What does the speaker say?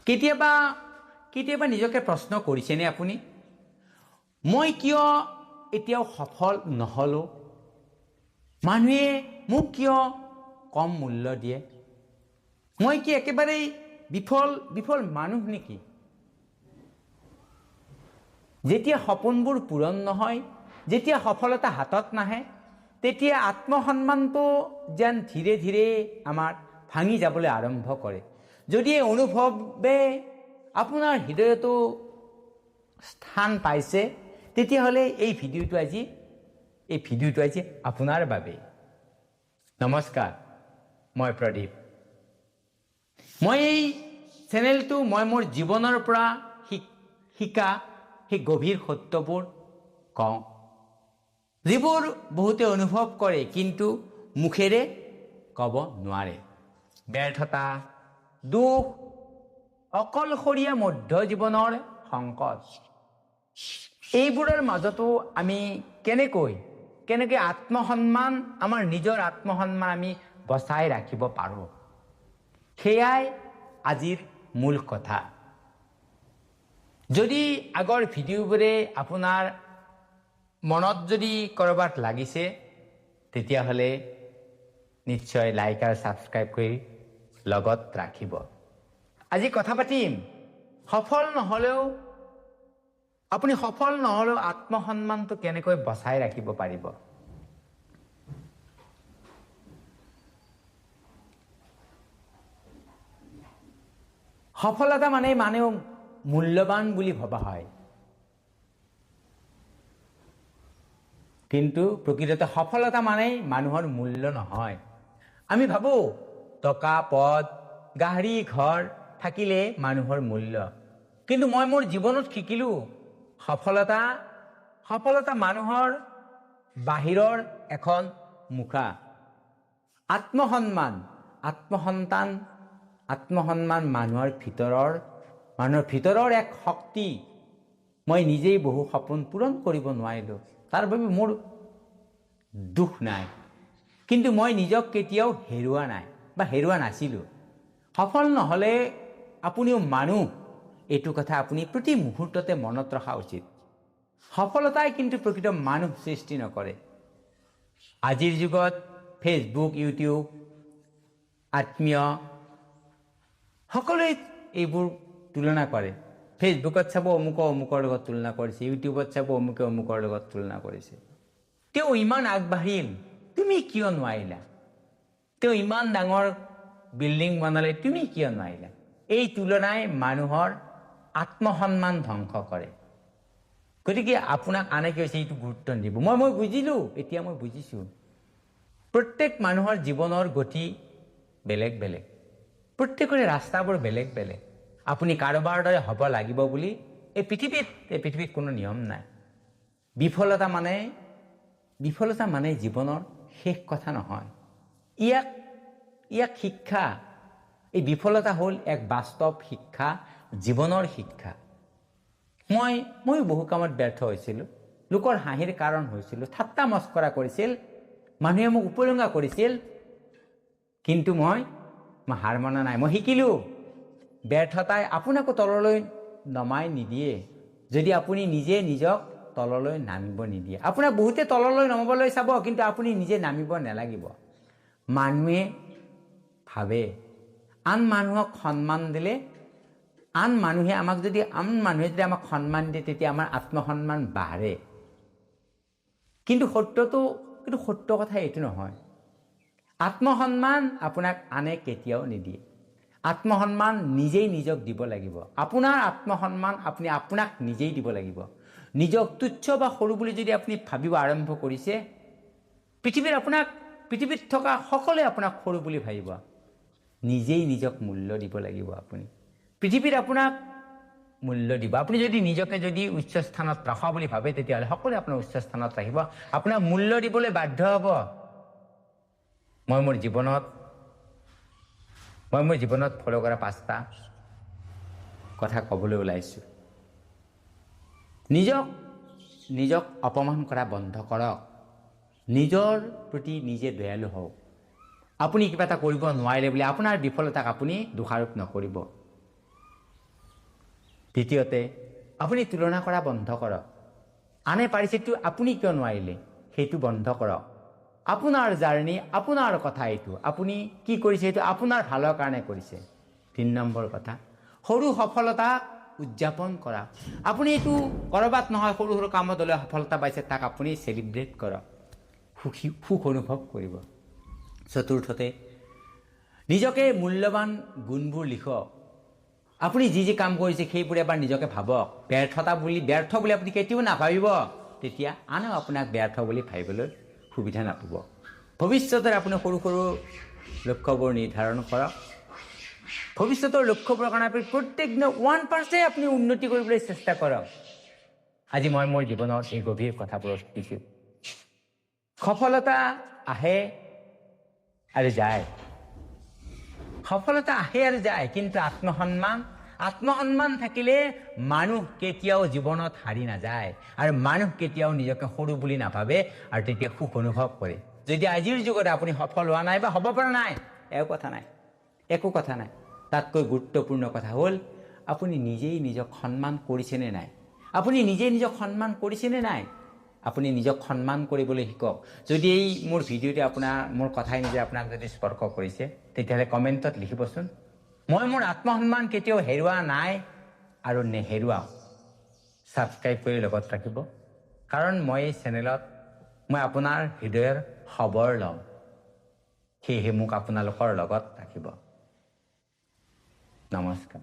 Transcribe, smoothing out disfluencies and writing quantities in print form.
কেতিয়াবা কেতিয়াবা নিজকে প্ৰশ্ন কৰিছেনে আপুনি, মই কিয় এতিয়াও সফল নহ'লো? মানুহে মোক কিয় কম মূল্য দিয়ে? মই কি একেবাৰেই বিফল মানুহ নেকি? যেতিয়া সপোনবোৰ পূৰণ নহয়, যেতিয়া সফলতা হাতত নাহে, তেতিয়া আত্মসন্মানটো যেন ধীৰে ধীৰে আমাৰ ভাঙি যাবলৈ আৰম্ভ কৰে। যদি এই অনুভৱে আপোনাৰ হৃদয়তো স্থান পাইছে, তেতিয়াহ'লে এই ভিডিঅ'টো আজি আপোনাৰ বাবে। নমস্কাৰ, মই প্ৰদীপ। মই এই চেনেলটো মোৰ জীৱনৰ পৰা শিকা সেই গভীৰ সত্যবোৰ কওঁ, যিবোৰ বহুতে অনুভৱ কৰে কিন্তু মুখেৰে ক'ব নোৱাৰে। ব্যৰ্থতা, দুখ, অকলশৰীয়া মধ্য জীৱনৰ সংকট, এইবোৰৰ মাজতো আমি কেনেকৈ আত্মসন্মান, আমাৰ নিজৰ আত্মসন্মান আমি বচাই ৰাখিব পাৰোঁ, সেয়াই আজিৰ মূল কথা। যদি আগৰ ভিডিঅ'বোৰে আপোনাৰ মনত যদি ক'ৰবাত লাগিছে, তেতিয়াহ'লে নিশ্চয় লাইক আৰু ছাবস্ক্ৰাইব কৰি লগত ৰাখিব। আজি কথা পাতিম, আপুনি সফল নহ'লেও আত্মসন্মানটো কেনেকৈ বচাই ৰাখিব পাৰিব। সফলতা মানেও মূল্যৱান বুলি ভবা হয়, কিন্তু প্ৰকৃততে সফলতা মানুহৰ মূল্য নহয়। আমি ভাবোঁ টকা, পদ, গাড়ী, ঘৰ থাকিলে মানুহৰ মূল্য, কিন্তু মই মোৰ জীৱনত শিকিলোঁ সফলতা মানুহৰ বাহিৰৰ এখন মুখা। আত্মসন্মান মানুহৰ ভিতৰৰ এক শক্তি। মই নিজেই বহু সপোন পূৰণ কৰিব নোৱাৰিলোঁ, তাৰ বাবে মোৰ দুখ নাই, কিন্তু মই নিজক কেতিয়াও হেৰুৱা নাছিলোঁ। সফল নহ'লে আপুনিও মানুহ, এইটো কথা আপুনি প্ৰতি মুহূৰ্ততে মনত ৰখা উচিত। সফলতাই কিন্তু প্ৰকৃত মানুহ সৃষ্টি নকৰে। আজিৰ যুগত ফেচবুক, ইউটিউব, আত্মীয় সকলোৱে এইবোৰ তুলনা কৰে। ফেচবুকত চাব অমুকৰ লগত তুলনা কৰিছে, ইউটিউবত চাব অমুকৰ লগত তুলনা কৰিছে। তেওঁ ইমান আগবাঢ়িল, তুমি কিয় নোৱাৰিলা? তেওঁ ইমান ডাঙৰ বিল্ডিং বনালে, তুমি কিয় নোৱাৰিলা? এই তুলনাই মানুহৰ আত্মসন্মান ধ্বংস কৰে। গতিকে আপোনাক আনে কি হৈছে এইটো গুৰুত্ব নিদিব। মই বুজিলোঁ, এতিয়া মই বুজিছোঁ। প্ৰত্যেক মানুহৰ জীৱনৰ গতি বেলেগ বেলেগ, প্ৰত্যেকৰে ৰাস্তাবোৰ বেলেগ বেলেগ। আপুনি কাৰোবাৰ দৰে হ'ব লাগিব বুলি এই পৃথিৱীত কোনো নিয়ম নাই। বিফলতা মানে জীৱনৰ শেষ কথা নহয়, ইয়াক শিক্ষা। এই বিফলতা হ'ল এক বাস্তৱ শিক্ষা, জীৱনৰ শিক্ষা। মই বহু কামত ব্যৰ্থ হৈছিলোঁ, লোকৰ হাঁহিৰ কাৰণ হৈছিলোঁ, ঠাট্টা মস্কৰা কৰিছিল, মানুহে মোক উপলুঙা কৰিছিল, কিন্তু মই হাৰ মনা নাই। মই শিকিলোঁ, ব্যৰ্থতাই আপোনাকো তললৈ নমাই নিদিয়ে যদি আপুনি নিজে নিজক তললৈ নামিব নিদিয়ে। আপোনাক বহুতে তললৈ নমাবলৈ চাব, কিন্তু আপুনি নিজে নামিব নালাগিব। মানুহে ভাবে আন মানুহক সন্মান দিলে, আন মানুহে যদি আমাক সন্মান দিয়ে, তেতিয়া আমাৰ আত্মসন্মান বাঢ়ে। কিন্তু সত্য কথা এইটো নহয়। আত্মসন্মান আপোনাক আনে কেতিয়াও নিদিয়ে। আত্মসন্মান নিজেই নিজক দিব লাগিব। আপোনাৰ আত্মসন্মান আপুনি আপোনাক নিজেই দিব লাগিব। নিজক তুচ্ছ বা সৰু বুলি যদি আপুনি ভাবিব আৰম্ভ কৰিছে, পৃথিৱীত থকা সকলোৱে আপোনাক সৰু বুলি ভাবিব। নিজেই নিজক মূল্য দিব লাগিব। আপুনি পৃথিৱীত আপোনাক মূল্য দিব। আপুনি যদি নিজকে উচ্চ স্থানত ৰখা বুলি ভাবে, তেতিয়াহ'লে সকলোৱে আপোনাক উচ্চ স্থানত ৰাখিব, আপোনাক মূল্য দিবলৈ বাধ্য হ'ব। মই মোৰ জীৱনত ফ'ল' কৰা 5টা কথা ক'বলৈ ওলাইছোঁ। নিজক অপমান কৰা বন্ধ কৰক। নিজৰ প্ৰতি নিজে দয়ালু হওক। আপুনি কিবা এটা কৰিব নোৱাৰিলে বুলি আপোনাৰ বিফলতাক আপুনি দোষাৰোপ নকৰিব। দ্বিতীয়তে আপুনি তুলনা কৰা বন্ধ কৰক। আনে পাৰিছেতো আপুনি কিয় নোৱাৰিলে সেইটো বন্ধ কৰক। আপোনাৰ জাৰ্ণি, আপোনাৰ কথা এইটো, আপুনি কি কৰিছে সেইটো আপোনাৰ ভালৰ কাৰণে কৰিছে। ৩ নম্বৰ কথা, সৰু সফলতা উদযাপন কৰা। আপুনি এইটো ক'ৰবাত নহয় সৰু সৰু কামত হ'লে সফলতা পাইছে, তাক আপুনি চেলিব্ৰেট কৰক, সুখ অনুভৱ কৰিব। চতুৰ্থতে নিজকে মূল্যৱান গুণবোৰ লিখক। আপুনি যি যি কাম কৰিছে সেইবোৰ এবাৰ নিজকে ভাবক। ব্যৰ্থ বুলি আপুনি কেতিয়াও নাভাবিব, তেতিয়া আনেও আপোনাক ব্যৰ্থ বুলি ভাবিবলৈ সুবিধা নাপাব। ভৱিষ্যতে আপুনি সৰু সৰু লক্ষ্যবোৰ নিৰ্ধাৰণ কৰক। ভৱিষ্যতৰ লক্ষ্যবোৰৰ কাৰণে আপুনি প্ৰত্যেক দিনে 1% আপুনি উন্নতি কৰিবলৈ চেষ্টা কৰক। আজি মই মোৰ জীৱনত এই গভীৰ কথাবোৰ শিকিছোঁ। সফলতা আহে আৰু যায়, সফলতা আহে আৰু যায়, কিন্তু আত্মসন্মান থাকিলে মানুহ কেতিয়াও জীৱনত হাৰি নাযায়, আৰু মানুহ কেতিয়াও নিজকে সৰু বুলি নাভাবে, আৰু তেতিয়া সুখ অনুভৱ কৰে। যদি আজিৰ যুগত আপুনি সফল হোৱা নাই বা হ'ব পৰা নাই, একো কথা নাই। তাতকৈ গুৰুত্বপূৰ্ণ কথা হ'ল আপুনি নিজেই নিজক সন্মান কৰিছেনে নাই। আপুনি নিজেই নিজক সন্মান কৰিছেনে নাই। আপুনি নিজক সন্মান কৰিবলৈ শিকক। যদি এই মোৰ ভিডিঅ'টি মোৰ কথাই নিজে আপোনাক যদি স্পৰ্শ কৰিছে, তেতিয়াহ'লে কমেণ্টত লিখিবচোন, মই মোৰ আত্মসন্মান কেতিয়াও হেৰুওৱা নাই আৰু নেহেৰুৱাও। ছাবস্ক্ৰাইব কৰি লগত ৰাখিব, কাৰণ মই এই চেনেলত মই আপোনাৰ হৃদয়ৰ খবৰ লওঁ, সেয়েহে মোক আপোনালোকৰ লগত ৰাখিব। নমস্কাৰ।